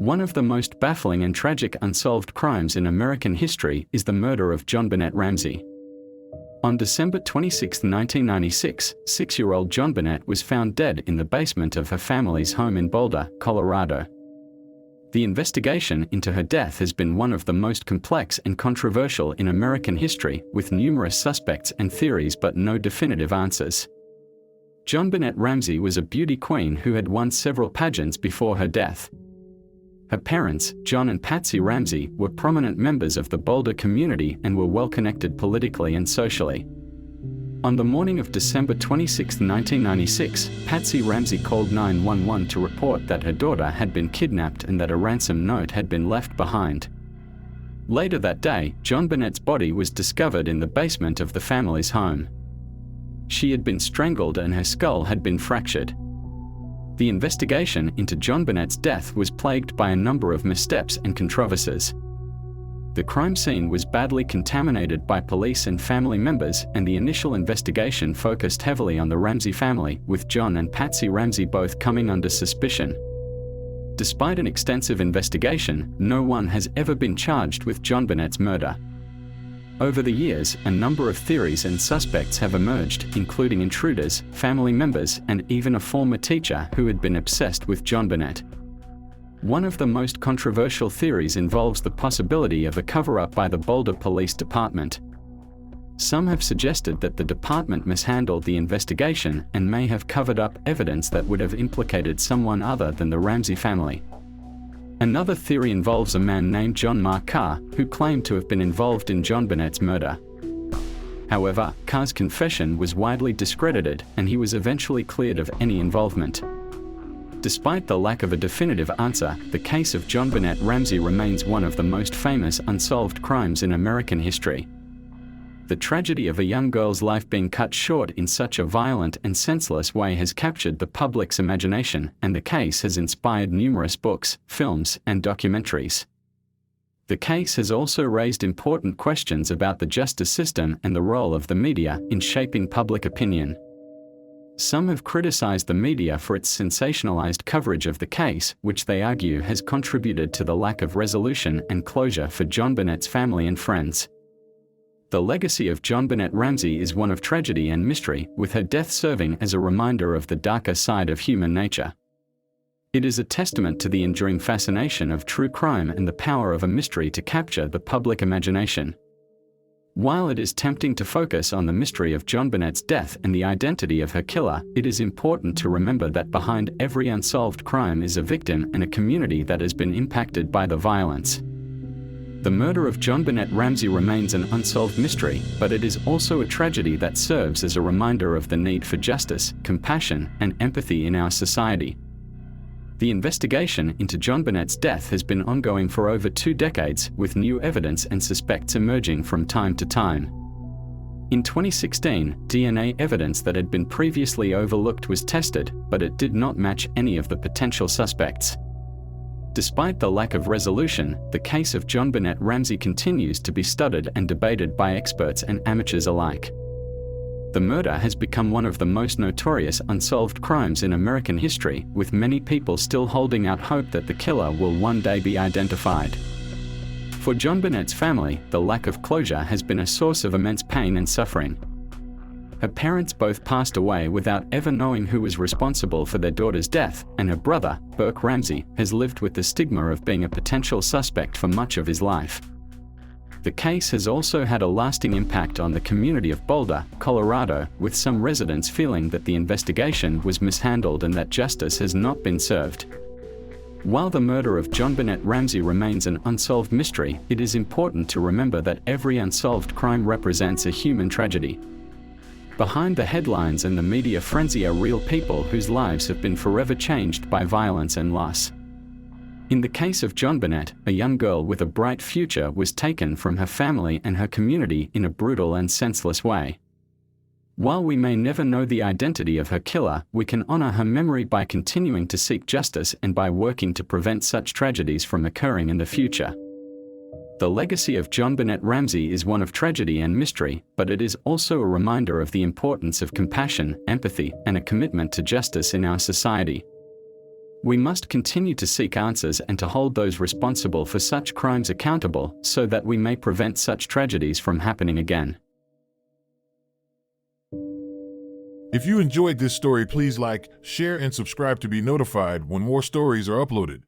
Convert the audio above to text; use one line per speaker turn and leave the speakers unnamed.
One of the most baffling and tragic unsolved crimes in American history is the murder of JonBenét Ramsey. On December 26, 1996, 6-year-old JonBenét was found dead in the basement of her family's home in Boulder, Colorado. The investigation into her death has been one of the most complex and controversial in American history, with numerous suspects and theories but no definitive answers. JonBenét Ramsey was a beauty queen who had won several pageants before her death. Her parents, John and Patsy Ramsey, were prominent members of the Boulder community and were well connected politically and socially. On the morning of December 26, 1996, Patsy Ramsey called 911 to report that her daughter had been kidnapped and that a ransom note had been left behind. Later that day, JonBenét's body was discovered in the basement of the family's home. She had been strangled and her skull had been fractured. The investigation into JonBenét's death was plagued by a number of missteps and controversies. The crime scene was badly contaminated by police and family members, and the initial investigation focused heavily on the Ramsey family, with John and Patsy Ramsey both coming under suspicion. Despite an extensive investigation, no one has ever been charged with JonBenét's murder. Over the years, a number of theories and suspects have emerged, including intruders, family members, and even a former teacher who had been obsessed with JonBenét. One of the most controversial theories involves the possibility of a cover-up by the Boulder Police Department. Some have suggested that the department mishandled the investigation and may have covered up evidence that would have implicated someone other than the Ramsey family. Another theory involves a man named John Mark Carr, who claimed to have been involved in JonBenét's murder. However, Carr's confession was widely discredited, and he was eventually cleared of any involvement. Despite the lack of a definitive answer, the case of JonBenét Ramsey remains one of the most famous unsolved crimes in American history. The tragedy of a young girl's life being cut short in such a violent and senseless way has captured the public's imagination, and the case has inspired numerous books, films, and documentaries. The case has also raised important questions about the justice system and the role of the media in shaping public opinion. Some have criticized the media for its sensationalized coverage of the case, which they argue has contributed to the lack of resolution and closure for JonBenét's family and friends. The legacy of JonBenét Ramsey is one of tragedy and mystery, with her death serving as a reminder of the darker side of human nature. It is a testament to the enduring fascination of true crime and the power of a mystery to capture the public imagination. While it is tempting to focus on the mystery of JonBenét's death and the identity of her killer, it is important to remember that behind every unsolved crime is a victim and a community that has been impacted by the violence. The murder of JonBenét Ramsey remains an unsolved mystery, but it is also a tragedy that serves as a reminder of the need for justice, compassion, and empathy in our society. The investigation into JonBenét's death has been ongoing for over 2 decades, with new evidence and suspects emerging from time to time. In 2016, DNA evidence that had been previously overlooked was tested, but it did not match any of the potential suspects. Despite the lack of resolution, the case of JonBenét Ramsey continues to be studied and debated by experts and amateurs alike. The murder has become one of the most notorious unsolved crimes in American history, with many people still holding out hope that the killer will one day be identified. For JonBenét's family, the lack of closure has been a source of immense pain and suffering. Her parents both passed away without ever knowing who was responsible for their daughter's death, and her brother, Burke Ramsey, has lived with the stigma of being a potential suspect for much of his life. The case has also had a lasting impact on the community of Boulder, Colorado, with some residents feeling that the investigation was mishandled and that justice has not been served. While the murder of JonBenét Ramsey remains an unsolved mystery, it is important to remember that every unsolved crime represents a human tragedy. Behind the headlines and the media frenzy are real people whose lives have been forever changed by violence and loss. In the case of JonBenét, a young girl with a bright future was taken from her family and her community in a brutal and senseless way. While we may never know the identity of her killer, we can honor her memory by continuing to seek justice and by working to prevent such tragedies from occurring in the future. The legacy of JonBenét Ramsey is one of tragedy and mystery, but it is also a reminder of the importance of compassion, empathy, and a commitment to justice in our society. We must continue to seek answers and to hold those responsible for such crimes accountable so that we may prevent such tragedies from happening again.
If you enjoyed this story, please like, share, and subscribe to be notified when more stories are uploaded.